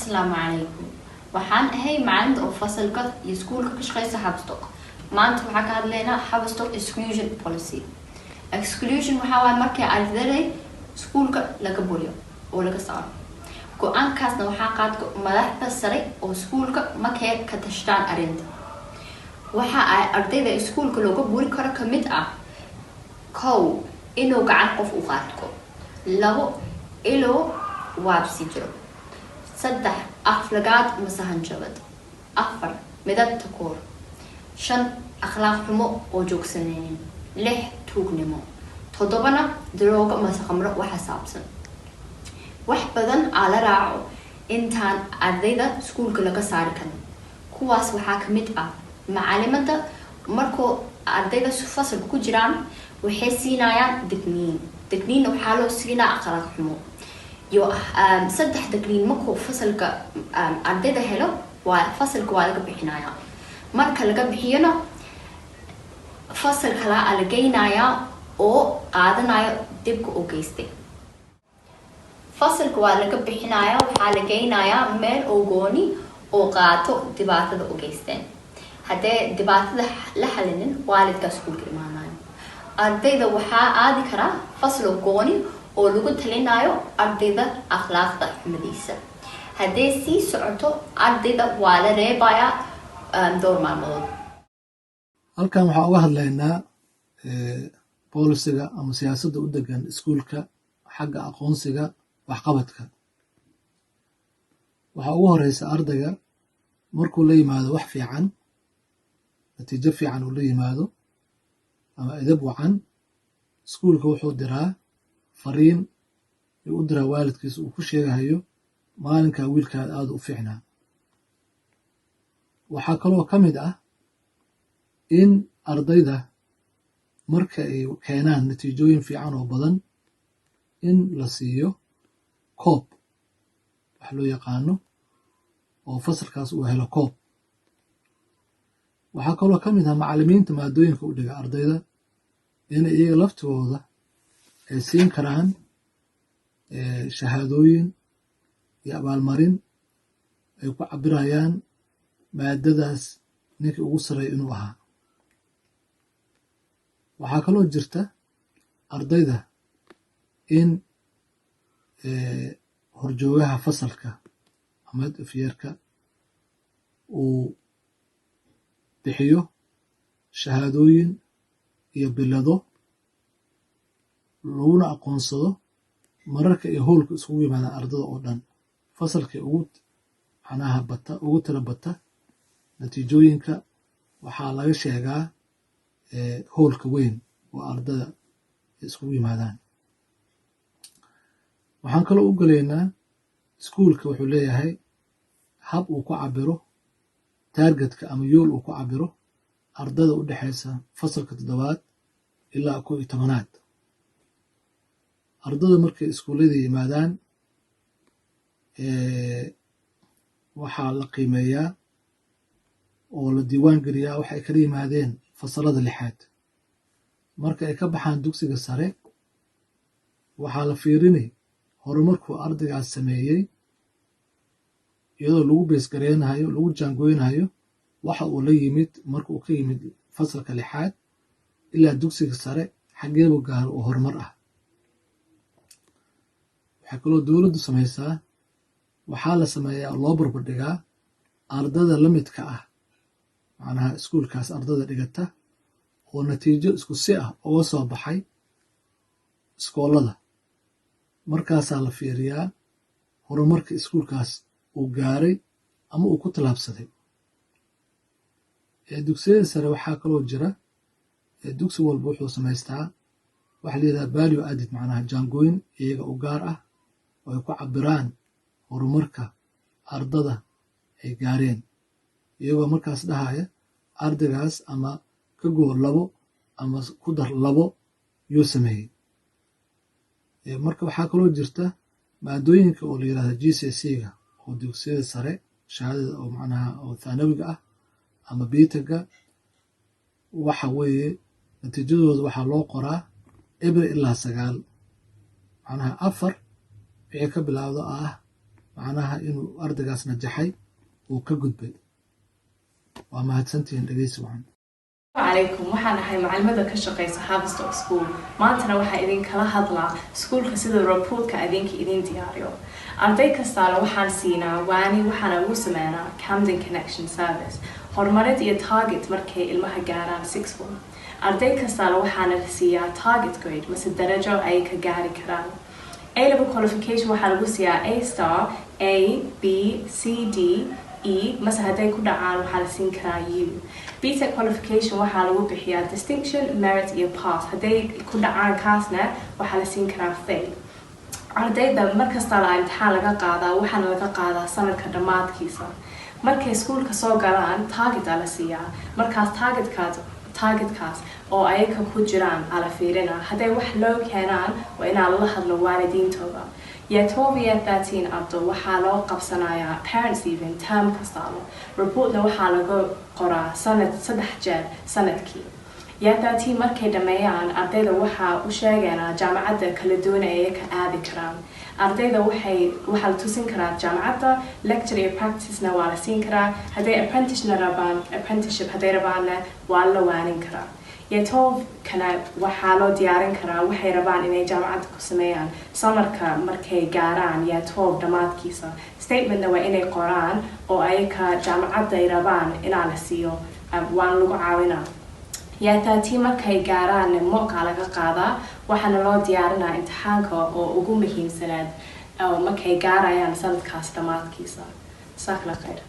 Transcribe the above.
Assalamu alaikum. Waxaan ahay macallinta oo fasalka iyo iskuulka ka shaqeysa Habastock. Maanta waxaan ka hadlaynaa Habastock exclusion policy. Exclusion waxaa waaye markii ardayda iskuulka laga buriyo oo laga saaro. Go'aankaasna waxaa qaadka madaxda sare oo iskuulka markay ka tashadaan arrinta. Waxa ay ardayda iskuulka looga buri karo ka mid ah kow inuu gacan qof u qaadko, labo inuu waabsi jiro, saddex aflagaad masahan jabad, afar midab takoor, shan akhlaaq xumo oo joogsanaynin, lix tuugnimo, toddobana darooga mase khamro wax xisaabsan. wax badan aa la raaco intaan ardayda iskuulka laga saari karin. kuwaas waxaa ka mid ah macallimada markuu ardayda fasalka ku jiraan waxay siinayaan digniin waxaa loo siinaa akhlaaq xumo iyo saddex digniin markuu fasalka ardayda helo fasalka waa laga bixinayaa. marka laga bixiyana fasal kale aa la geynayaa oo qaadanayo dibka u geystay. fasalka waa laga bixinayaa waxaa la geynayaa meel oo gooni oo qaato dhibaatada u geysteen. haddee dhibaatada la xalinin waalidka iskuulka imaanayo. ardayda waxaa aadi karaa fasal gooni oo lagu talinayo ardayda akhlaaqda xumadiisa. haddee sii socoto ardayda waa la reebayaa dhowr maalmood. halkan waxaan uga hadlaynaa boolisiga ama siyaasadda u degan iskuulka xagga aqoonsiga waxqabadka. waxaa ugu horeysa ardayga markuu la yimaado wax fiican, natiijo fiican uu la yimaado ama edab wacan, iskuulka wuxuu diraa fariin u diraa waalidkiisa uu ku sheegahayo maalinkaa wiilkaada aada u fiicnaa. waxaa kaloo ka mid ah in ardayda marka ay keenaan natiijooyin fiican oo badan in la siiyo koob wax loo yaqaano oo fasalkaas uu helo koob. waxaa kaloo ka mid ah macallimiinta maadooyinka u dhiga ardayda inay iyaga laftigooda ay siin karaan shahaadooyin iyo abaalmarin ay ku cabirayaan maadadaas ninkii ugu sarreeya inuu ahaa. waxaa kaloo jirta ardayda in horjoogaha fasalka ama afyeerka uu bixiyo shahaadooyin iyo bilado laguna aqoonsado mararka ay howlka iskugu yimaadaan ardada oo dhan. fasalkii ugu tira bata natiijooyinka waxaa laga sheegaa howlka weyn oo ardada iskugu yimaadaan. waxaan kaloo u gelaynaa iskuulka wuxuu leeyahay hab uu ku cabiro taargetka ama yool uu ku cabiro ardada u dhexeysa fasalka 7aad ilaa 11aad. ardada markay iskuullada yimaadaan waxaa la qiimeeyaa oo la diiwaan geliyaa waxay kala yimaadeen fasalada 6aad. marka ay ka baxaan dugsiga sare waxaa la fiirinay horumarkuu ardaygaas sameeyey iyadoo lagu beesgareynayo lagu jaangooynayo waxa uu la yimid marka uu ka yimid fasalka 6aad ilaa dugsiga sare xageebu gaaro oo horumar ah. waxay kaloo dowladdu samaysaa waxaa la sameeyaa loo barbardhigaa ardada la midka ah macnaha iskuulkaas ardada dhigata oo natiijo isku si ah uga soo baxay iskoolada. markaasaa la fiiriyaa horumarka iskuulkaas uu gaaray ama uu ku tallaabsaday. dugsiyada sare waxaa kaloo jira dugsi walba wuxuu samaystaa waxa la yidhahdaa value added macnaha jaangooyin iyaga u gaar ah oo ay ku cabiraan horumarka ardada ay gaareen iyagoo markaas dhahaya ardaygaas ama ka goor 2 ama ku dar 2 yuu sameeyey. marka waxaa kaloo jirta maadooyinka oo la yidhahda GCSE-ga oo dugsiyada sare shahaadada oo macnaha oo thanawiga ah ama biitaga waxa weeye natiijadooda waxaa loo qoraa eber ilaa 9 macnaha 4 wixii ka bilaawdo ah macnaha inuu ardaygaas najaxay uu ka gudbay. waa mahadsantihiin dhegeysi wacan. عليكم waxaan ahay macallimada ka shaqeysa Haverstock School maantana waxaan idin kala hadlaa iskuulka sida reportka idin diyaariyo arday kasta waxaan siinaa waani waxaan ugu sameynaa Camden Connection Service horumarid iyo target markay ilmaha gaaraan 6 form arday kasta waxaan siiyaa target grade mise darajo ay ka gaari karaan A-level qualification waxaan ugu siiyaa A star A B C D E mise hadday ku dhacaan waxaa la siin karaa U BTEC qualification waxaa lagu bixiyaa distinction, merit iyo pass hadday ku dhacaan kaasna waxaa la siin karaa fail ardayda markasta la imtixaan laga qaadaa waxaana laga qaadaa sanadka dhammaadkiisa markay iskuulka soo galaan target la siiyaa markaas targetkaas oo ayaga ku jiraan ala fiirina hadday wax loo keenaan waa inaan la hadlo waalidiintooda Year 12 year 13 abdo waxaa loo qabsanayaa parents even term kastaalo reportna waxaa laga qoraa sanad 3 jeer sanadkii year 13 markay dhameeyaan ardayda waxaa u sheegaynaa jaamacadda kala duwan ee ka aadi karaan ardayda waxaa la tusin karaa jaamacadda lecture iyo practice-na waa la siin karaa hadday apprenticeship hadday rabaanna waa la waanin karaa Year 12 kana waxaa loo diyaarin karaa waxay rabaan inay jaamacadda ku sameeyaan samarka markay gaaraan Year 12 dhammaadkiisa statementna waa inay qoraan oo ayaka jaamacadda ay rabaan inaa la siiyo waan lagu caawinaa Year 13 markay gaaraan moqaa laga qaadaa waxaana loo diyaarinaa imtixaanka oo ugu muhiimsanaad markay gaarayaan sanadkaas dhammaadkiisa. Jazakallah khayr.